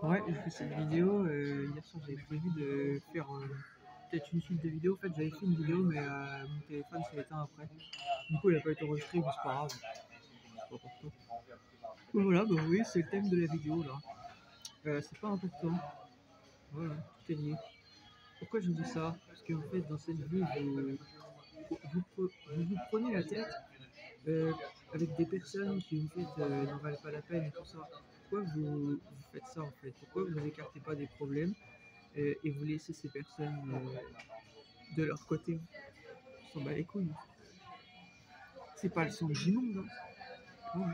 Ouais, j'ai fait cette vidéo. Hier soir, j'avais prévu de faire peut-être une suite de vidéos. En fait, j'avais fait une vidéo, mais mon téléphone s'est éteint après. Du coup, il n'a pas été enregistré, mais c'est pas grave. C'est pas important. Voilà, bah oui, c'est le thème de la vidéo là. C'est pas important. Voilà, tout est lié. Pourquoi je dis ça? Parce qu'en fait, dans cette vie, vous prenez la tête euh, avec des personnes qui en fait n'en valent pas la peine et tout ça. Pourquoi vous faites ça en fait? Pourquoi vous écartez pas des problèmes et vous laissez ces personnes de leur côté? On s'en bat les couilles. C'est pas le centre du monde, hein. Ouais.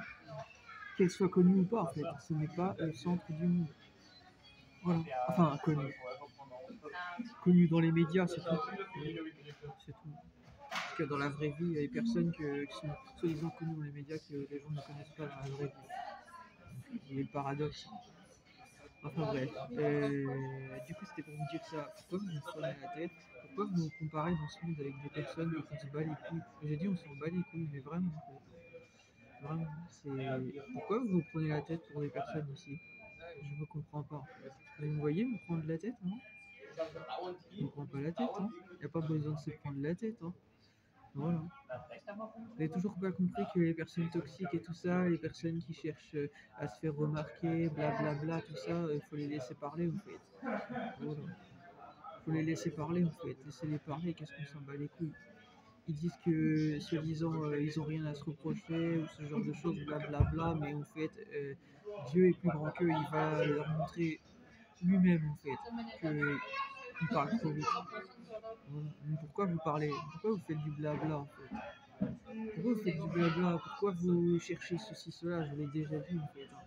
Qu'elle soit connue ou pas en fait, ce n'est pas le centre du monde. Voilà. Enfin, connue. Connue dans les médias, c'est tout. C'est tout. Parce que dans la vraie vie, il y a des personnes qui sont soi-disant connues dans les médias que les gens ne connaissent pas dans la vraie vie. Il y a le paradoxe. Enfin bref. Du coup, c'était pour vous dire ça. Pourquoi vous vous prenez la tête? Pourquoi vous vous comparez dans ce monde avec des personnes dont on se bat les couilles? J'ai dit on s'en bat les couilles, mais vraiment, en fait. Vraiment, c'est. Pourquoi vous vous prenez la tête pour des personnes ici? Je ne comprends pas. Vous me voyez me prendre la tête, non? Je me prends pas la tête, hein. Il n'y a pas besoin de se prendre la tête, hein. Voilà. Vous n'avez toujours pas compris que les personnes toxiques et tout ça, les personnes qui cherchent à se faire remarquer, blablabla, tout ça, il faut les laisser parler en fait. Voilà. Faut les laisser parler en fait. Laissez-les parler, qu'est-ce qu'on s'en bat les couilles. Ils disent que, soi-disant, ils ont rien à se reprocher ou ce genre de choses, blablabla, mais en fait, Dieu est plus grand qu'eux, il va leur montrer lui-même en fait qu'il parle trop vite. Voilà. Mais pourquoi vous parlez? Pourquoi vous faites du blabla en fait? Pourquoi vous faites du blabla? Pourquoi vous cherchez ceci, cela? Je l'ai déjà dit en fait, hein.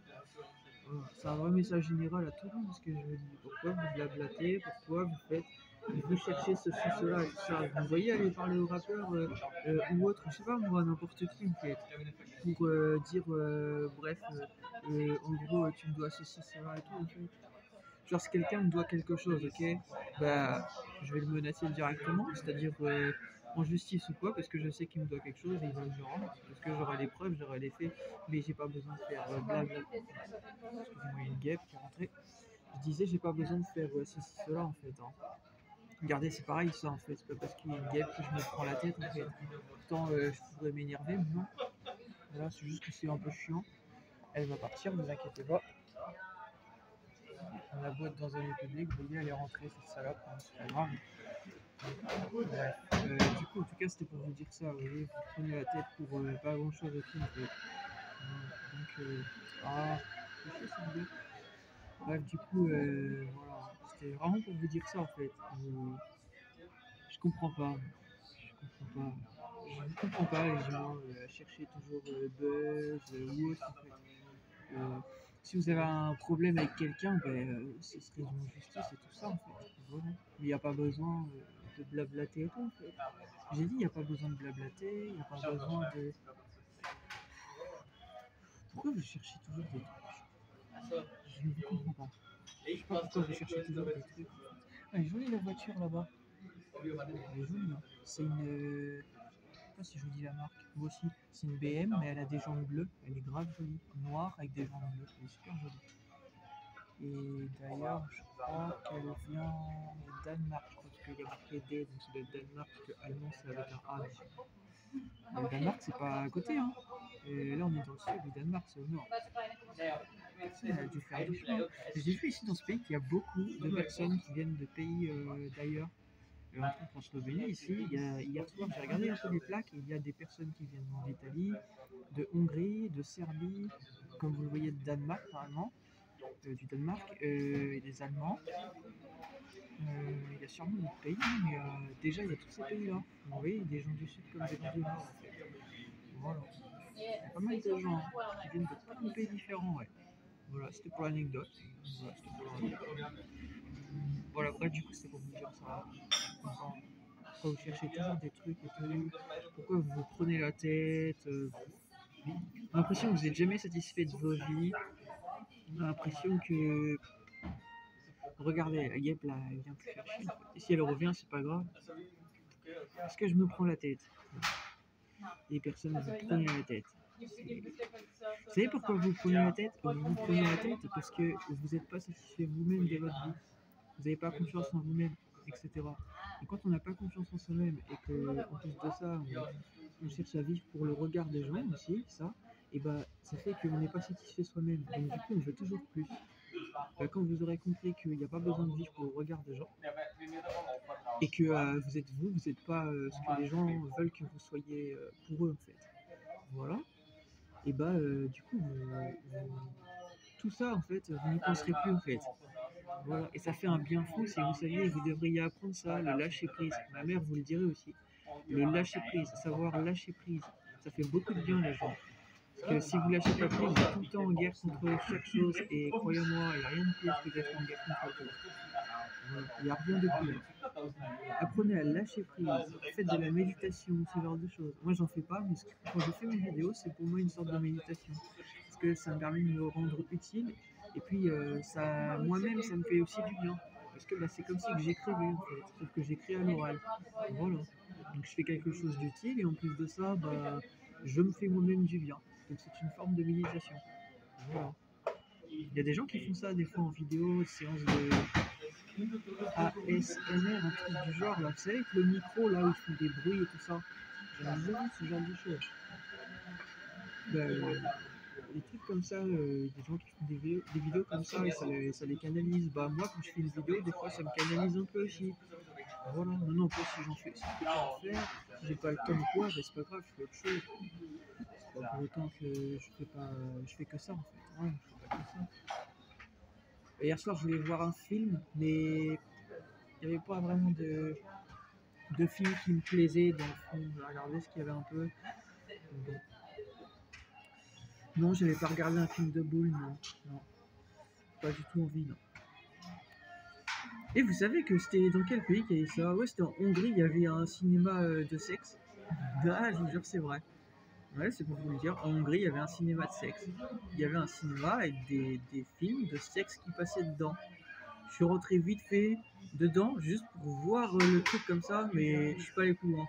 Voilà. C'est un vrai message général à tout le monde ce que je veux dire. Pourquoi vous blablatez? Pourquoi vous faites? Vous cherchez ceci, cela et tout ça. Vous voyez aller parler au rappeur ou autre, je sais pas moi, n'importe qui en fait. Pour dire, bref, en gros, tu me dois ceci, cela et tout en fait. Genre si quelqu'un me doit quelque chose, ok, bah je vais le menacer directement, c'est-à-dire en justice ou quoi, parce que je sais qu'il me doit quelque chose et il va me le rendre, parce que j'aurai les preuves, j'aurai les faits, mais j'ai pas besoin de faire blabla. Excusez-moi, il y a une guêpe qui est rentrée. Je disais, j'ai pas besoin de faire ceci, cela en fait, hein. Regardez, c'est pareil ça en fait, c'est pas parce qu'il y a une guêpe que je me prends la tête en fait. Pourtant, je pourrais m'énerver, mais non. Voilà, c'est juste que c'est un peu chiant. Elle va partir, ne vous inquiétez pas. On la boîte dans un lieu public, vous voyez, elle est rentrée, cette salope, hein, c'est pas grave. Bref. Du coup, en tout cas, c'était pour vous dire ça, vous voyez, vous prenez la tête pour pas grand chose et tout, en fait. Donc, c'est chaud cette gueule. Bref, du coup, voilà, c'était vraiment pour vous dire ça, en fait. Je comprends pas. Je comprends pas. Je ne comprends pas les gens à chercher toujours buzz ou autre, en fait. Si vous avez un problème avec quelqu'un, ben, ce serait en justice et tout ça en fait. Voilà. Mais il n'y a pas besoin de blablater et tout en fait. J'ai dit, il n'y a pas besoin de blablater, il n'y a pas besoin de. Pourquoi vous cherchez toujours des trucs? Je ne vous comprends pas. Je sais pas pourquoi vous cherchez toujours des trucs. Elle est jolie la voiture là-bas. Elle est jolie, hein. C'est une. Je sais pas si je vous dis la marque. Moi aussi, c'est une BM, mais elle a des jantes bleues. Elle est grave jolie. Noire avec des jantes bleues. Elle est super jolie. Et d'ailleurs, je crois qu'elle vient du Danemark, je crois, parce qu'il y a marqué D, donc c'est le Danemark, parce que allemand c'est avec un A. Mais le Danemark, c'est pas à côté, hein. Et là, on est dans le sud, le Danemark, c'est au nord. Personne n'a dû faire du chemin. J'ai vu ici dans ce pays qu'il y a beaucoup de personnes qui viennent de pays d'ailleurs. Entre autres en Slovénie, ici, hier soir, j'ai regardé un peu les plaques et il y a des personnes qui viennent d'Italie, de Hongrie, de Serbie, comme vous le voyez, de Danemark normalement, du Danemark, et des Allemands. Il y a sûrement d'autres pays, mais déjà il y a tous ces pays-là. Vous voyez, des gens du sud comme des gens du nord en fait. Voilà. Il y a pas mal de gens qui viennent de plein de pays différents, ouais. Voilà, c'était pour l'anecdote. Voilà, c'était pour l'anecdote. Voilà, bref, du coup, c'était pour vous dire ça. Pourquoi vous cherchez toujours des trucs et tout? Pourquoi vous vous prenez la tête? J'ai l'impression que vous n'êtes jamais satisfait de vos vies. J'ai l'impression que. Regardez, la guêpe là, elle vient plus faire chier. Et si elle revient, c'est pas grave. Parce que je me prends la tête. Les personnes vous prenez la tête. Vous savez pourquoi vous prenez la tête? Vous vous prenez la tête parce que vous n'êtes pas satisfait vous-même de votre vie. Vous n'avez pas confiance en vous-même, etc. Et quand on n'a pas confiance en soi-même et qu'en plus de ça, on cherche à vivre pour le regard des gens aussi, ça, et bah ça fait qu'on n'est pas satisfait soi-même. Donc du coup, on veut toujours plus. Bah, quand vous aurez compris qu'il n'y a pas besoin de vivre pour le regard des gens et que vous êtes vous, vous n'êtes pas ce que les gens veulent que vous soyez pour eux en fait. Voilà. Et bah du coup, tout ça en fait, vous n'y penserez plus en fait. Voilà. Et ça fait un bien fou si vous saviez, vous devriez apprendre ça, le lâcher prise. Ma mère vous le dirait aussi. Le lâcher prise, savoir lâcher prise, ça fait beaucoup de bien les gens. Parce que si vous lâchez pas prise, vous êtes tout le temps en guerre contre chaque chose. Et croyez-moi, il n'y a rien de pire que d'être en guerre contre tout. Voilà. Il n'y a rien de pire. Apprenez à lâcher prise, faites de la méditation, ce genre de choses. Moi j'en fais pas, mais quand je fais mes vidéos, c'est pour moi une sorte de méditation. Parce que ça me permet de me rendre utile. Et puis ça, moi-même, ça me fait aussi du bien. Parce que bah, c'est comme si que j'écrivais en fait, sauf que j'écris à l'oral. Voilà. Donc je fais quelque chose d'utile et en plus de ça, bah, je me fais moi-même du bien. Donc c'est une forme de méditation. Voilà. Il y a des gens qui font ça des fois en vidéo, séance de ASMR, un truc du genre. Là. Vous savez, avec le micro, là où ils font des bruits et tout ça. J'aime bien ce genre de choses. Bah, des trucs comme ça, des gens qui font des vidéos comme ça et ça les canalise. Bah moi quand je fais une vidéo, des fois ça me canalise un peu aussi. Voilà, non, après si j'en fais, si je peux pas en faire, si j'ai pas le temps ou quoi, bah, c'est pas grave, je fais autre chose. C'est pas pour autant que je fais que ça en fait. Ouais, je fais pas que ça. Et hier soir je voulais voir un film, mais il n'y avait pas vraiment de film qui me plaisait dans le fond. J'ai regardé ce qu'il y avait un peu. Bon. Non, j'avais pas regardé un film de boule, non. Non. Pas du tout envie, non. Et vous savez que c'était dans quel pays qu'il y avait ça? Ouais, c'était en Hongrie, il y avait un cinéma de sexe. Ah, je vous jure, c'est vrai. Ouais, c'est pour vous le dire. En Hongrie, il y avait un cinéma de sexe. Il y avait un cinéma avec des films de sexe qui passaient dedans. Je suis rentré vite fait dedans, juste pour voir le truc comme ça, mais je suis pas allé plus loin.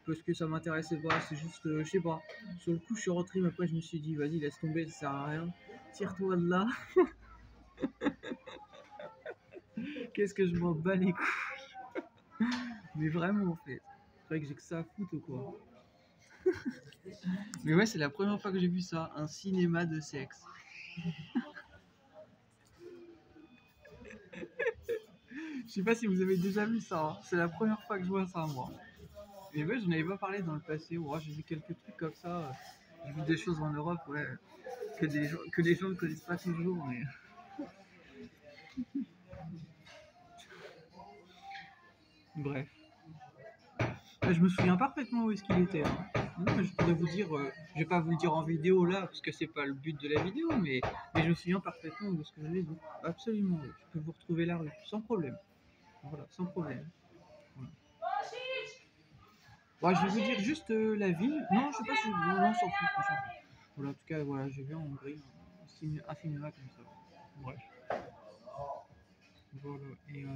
Parce que ça m'intéressait pas, c'est juste, je sais pas. Sur le coup, je suis rentré, mais après, je me suis dit, vas-y, laisse tomber, ça sert à rien. Tire-toi de là. Qu'est-ce que je m'en bats les couilles. Mais vraiment, en fait. C'est vrai que j'ai que ça à foutre ou quoi. Mais ouais, c'est la première fois que j'ai vu ça, un cinéma de sexe. Je sais pas si vous avez déjà vu ça, hein. C'est la première fois que je vois ça, moi. Mais ouais, je n'avais pas parlé dans le passé. Ouais, j'ai vu quelques trucs comme ça. J'ai vu des choses en Europe, ouais, que les gens ne connaissent pas toujours. Mais... Bref. Je me souviens parfaitement où est-ce qu'il était. Hein. Non, mais je pourrais vous dire, je vais pas vous le dire en vidéo là, parce que c'est pas le but de la vidéo, mais je me souviens parfaitement où est-ce que je l'ai vu. Absolument, oui. Je peux vous retrouver la rue, sans problème. Voilà, sans problème. Voilà. Bon, je vais vous dire juste la ville. Non, je sais pas si. Non, on s'en fout, on s'en fout. Voilà, en tout cas, voilà, j'ai vu en Hongrie un cinéma comme ça. Bref. Voilà. Et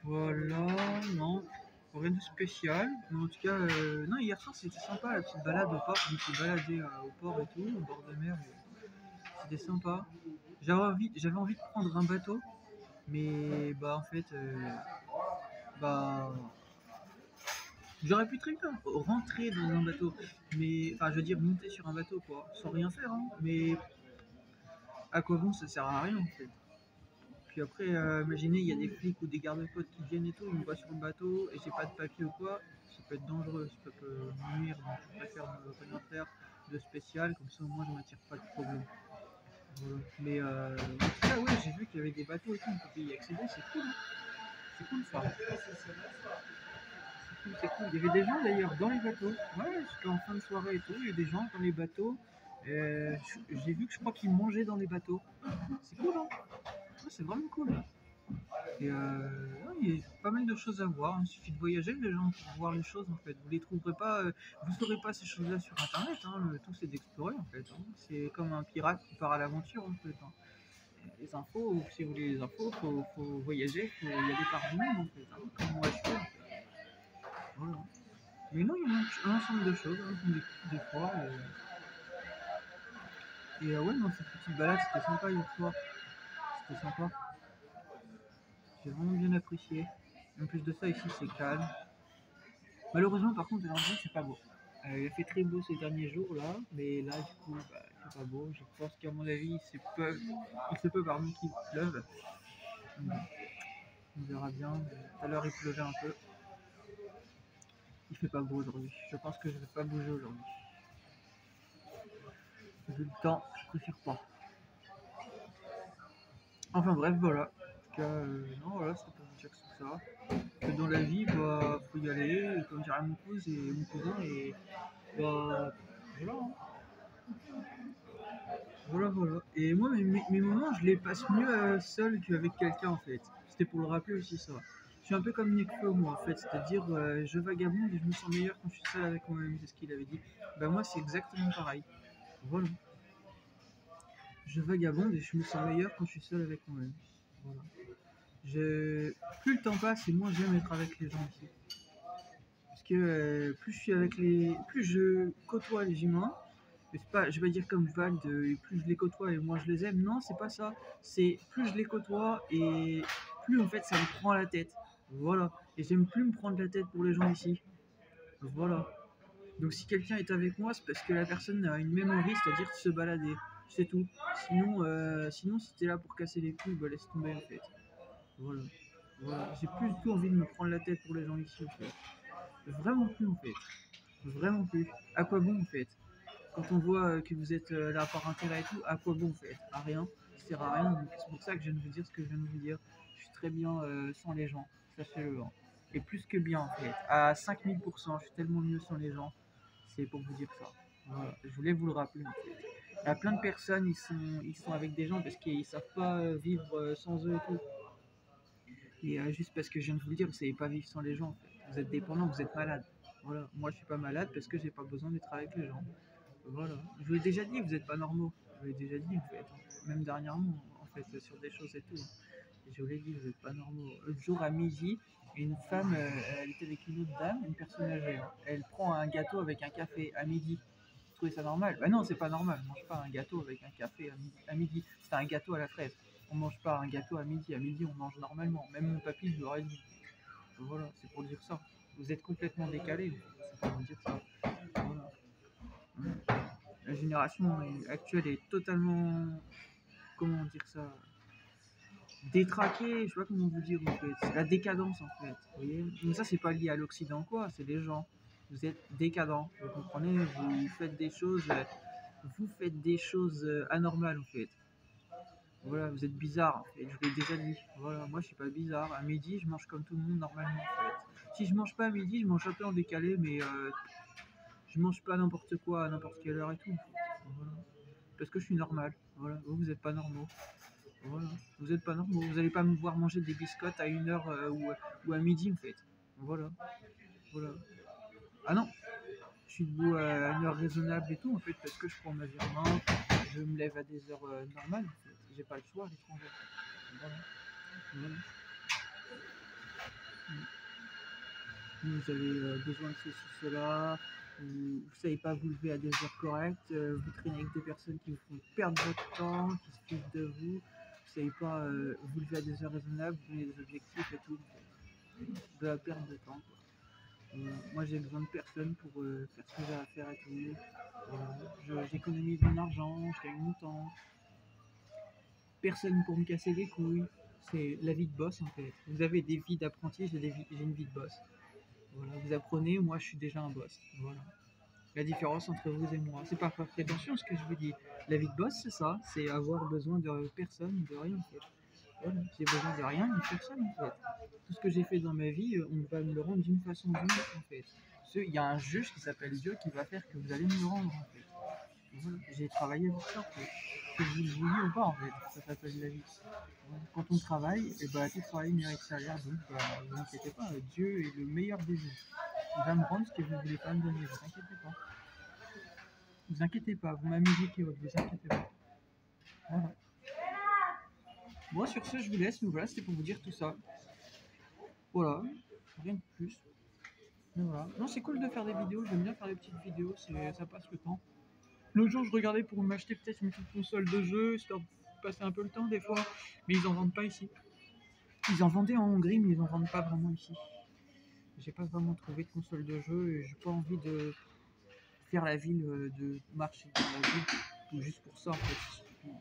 voilà, non, rien de spécial. Mais en tout cas, non, hier soir c'était sympa la petite balade au port. Je me suis baladé au port et tout, au bord de mer. C'était sympa. J'avais envie de prendre un bateau, mais bah en fait, bah j'aurais pu très bien rentrer dans un bateau, mais enfin je veux dire monter sur un bateau quoi, sans rien faire, hein, mais à quoi bon ça sert à rien en fait. Puis après, imaginez, il y a des flics ou des gardes-côtes qui viennent et tout, ils me voient sur le bateau et j'ai pas de papier ou quoi, ça peut être dangereux, ça peut me nuire, donc je préfère ne rien faire de spécial, comme ça au moins je m'attire pas de problème. Voilà. Mais en tout cas, ouais, j'ai vu qu'il y avait des bateaux et tout, on pouvait y accéder, c'est cool, hein. C'est cool ça. C'est cool. Il y avait des gens d'ailleurs dans les bateaux. Ouais, c'était en fin de soirée et tout, il y a des gens dans les bateaux. J'ai vu que je crois qu'ils mangeaient dans les bateaux. C'est cool, hein. Ouais, c'est vraiment cool. Et ouais, il y a pas mal de choses à voir. Il suffit de voyager les gens pour voir les choses en fait. Vous les trouverez pas, vous saurez pas ces choses-là sur internet. Hein. Le tout c'est d'explorer en fait. Hein. C'est comme un pirate qui part à l'aventure en fait. Hein. Les infos, si vous voulez les infos, faut voyager, faut y aller par vous-même en fait. Hein. Comme moi je fais. Voilà. Mais non, il y a un ensemble de choses, un ensemble des fois. Et ouais, non, cette petite balade, c'était sympa hier soir. C'était sympa. J'ai vraiment bien apprécié. En plus de ça, ici, c'est calme. Malheureusement, par contre, aujourd'hui, c'est pas beau. Il a fait très beau ces derniers jours là, mais là, du coup, bah, c'est pas beau. Je pense qu'à mon avis, il se peut pardon, qu'il pleuve. Donc, on verra bien. Tout à l'heure, il pleuvait un peu. Il fait pas beau aujourd'hui. Je pense que je vais pas bouger aujourd'hui. Vu le temps, je préfère pas. Enfin bref, voilà. En tout cas, non, voilà, c'était pour vous dire ça. Que dans la vie, bah, faut y aller, comme dirait mon cousin, et bah, voilà, hein. Voilà. Et moi, mes moments, je les passe mieux seul qu'avec quelqu'un, en fait. C'était pour le rappeler aussi, ça. Je suis un peu comme Nekfeu, moi, en fait. C'est-à-dire, je vagabonde et je me sens meilleur quand je suis seul avec moi-même, c'est ce qu'il avait dit. Bah, moi, c'est exactement pareil. Voilà. Je vagabonde et je me sens meilleur quand je suis seul avec moi-même. Voilà. Plus le temps passe et moins j'aime être avec les gens ici. Parce que plus je côtoie les humains, c'est pas, je vais dire comme Val, plus je les côtoie et moins je les aime. Non, c'est pas ça. C'est plus je les côtoie et plus en fait ça me prend la tête. Voilà. Et j'aime plus me prendre la tête pour les gens ici. Voilà. Donc si quelqu'un est avec moi, c'est parce que la personne a une même envie, c'est-à-dire de se balader. C'est tout. Sinon si t'es là pour casser les couilles, bah laisse tomber en fait. Voilà. J'ai plus du tout envie de me prendre la tête pour les gens ici en fait. Vraiment plus en fait. Vraiment plus. À quoi bon en fait? Quand on voit que vous êtes là par intérêt et tout, à quoi bon en fait? À rien. Ça sert à rien. Donc c'est pour ça que je viens de vous dire ce que je viens de vous dire. Je suis très bien sans les gens. Sachez-le. Hein. Et plus que bien en fait. À 5000%, je suis tellement mieux sans les gens. C'est pour vous dire ça. Voilà. Je voulais vous le rappeler en fait. Il y a plein de personnes, ils sont avec des gens parce qu'ils savent pas vivre sans eux et tout. Et juste parce que je viens de vous le dire, vous savez pas vivre sans les gens. En fait. Vous êtes dépendant, vous êtes malade. Voilà. Moi, je suis pas malade parce que j'ai pas besoin d'être avec les gens. Voilà. Je vous l'ai déjà dit, vous n'êtes pas normaux. Je vous l'ai déjà dit, en fait. Même dernièrement, en fait, sur des choses et tout. Et je vous l'ai dit, vous n'êtes pas normaux. L'autre jour, à midi, une femme, elle était avec une autre dame, une personne âgée. Hein. Elle prend un gâteau avec un café à midi. Vous trouvez ça normal? Bah non, c'est pas normal. On mange pas un gâteau avec un café à midi. C'est un gâteau à la fraise. On mange pas un gâteau à midi. À midi, on mange normalement. Même mon papy, je l'aurais dit. Voilà, c'est pour dire ça. Vous êtes complètement décalé. C'est pour vous dire ça. Voilà. La génération actuelle est totalement, comment dire ça, détraquée, je sais pas comment vous dire en fait. C'est la décadence en fait. Vous voyez. Mais ça, c'est pas lié à l'Occident quoi, c'est les gens. Vous êtes décadents, vous comprenez, vous faites des choses anormales en fait. Voilà, vous êtes bizarre en fait, je vous l'ai déjà dit. Voilà, moi je suis pas bizarre. À midi, je mange comme tout le monde normalement en fait. Si je mange pas à midi, je mange un peu en décalé, mais je mange pas n'importe quoi à n'importe quelle heure et tout. En fait. Voilà. Parce que je suis normal. Voilà, vous n'êtes pas normaux. Voilà, vous n'êtes pas normaux. Vous n'allez pas me voir manger des biscottes à 1 heure ou à midi en fait. Voilà. Ah non, je suis debout à une heure raisonnable et tout en fait parce que je prends ma vie en main. Je me lève à des heures normales en fait. J'ai pas le choix à l'étranger. Voilà. Vous avez besoin de ceci, cela. Vous ne savez pas vous lever à des heures correctes. Vous traînez avec des personnes qui vous font perdre votre temps, qui se fichent de vous. Vous savez pas vous lever à des heures raisonnables, vous donnez des objectifs et tout. De la perte de temps. Quoi. Moi, j'ai besoin de personne pour faire ce que j'ai à faire et tout. J'économise mon argent, je gagne mon temps. Personne pour me casser les couilles. C'est la vie de boss en fait. Vous avez des vies d'apprenti, j'ai une vie de boss. Voilà, vous apprenez, moi je suis déjà un boss. Voilà. La différence entre vous et moi. C'est pas par prétention ce que je vous dis. La vie de boss, c'est ça. C'est avoir besoin de personne, de rien en fait. Voilà. J'ai besoin de rien, de personne en fait. Tout ce que j'ai fait dans ma vie, on va me le rendre d'une façon ou d'une autre en fait. Il y a un juge qui s'appelle Dieu qui va faire que vous allez me le rendre en fait. Voilà. J'ai travaillé pour ça en fait. Que vous le vouliez ou pas en fait. Ça s'appelle la vie. Voilà. Quand on travaille, et bah, tout travail mérite salaire, donc bah, vous inquiétez pas, Dieu est le meilleur des juges. Il va me rendre ce que vous ne voulez pas me donner, vous inquiétez pas. Vous inquiétez pas, vous m'amusez qui autre, vous inquiétez pas. Voilà. Bon, sur ce, je vous laisse, mais voilà, c'était pour vous dire tout ça. Voilà, rien de plus. Mais voilà. Non, c'est cool de faire des vidéos, j'aime bien faire des petites vidéos, ça passe le temps. L'autre jour, je regardais pour m'acheter peut-être une petite console de jeu, histoire de passer un peu le temps des fois, mais ils en vendent pas ici. Ils en vendaient en Hongrie, mais ils en vendent pas vraiment ici. J'ai pas vraiment trouvé de console de jeu et j'ai pas envie de faire la ville, de marcher dans la ville, juste pour ça en fait. C'est stupide.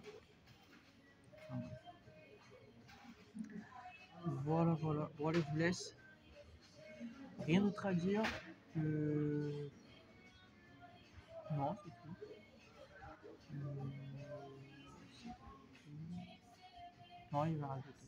Enfin, bref. Voilà, voilà. Bon, allez, je vous laisse. Rien d'autre à dire. Euh, Non, c'est tout. C'est tout. Non, il va rajouter.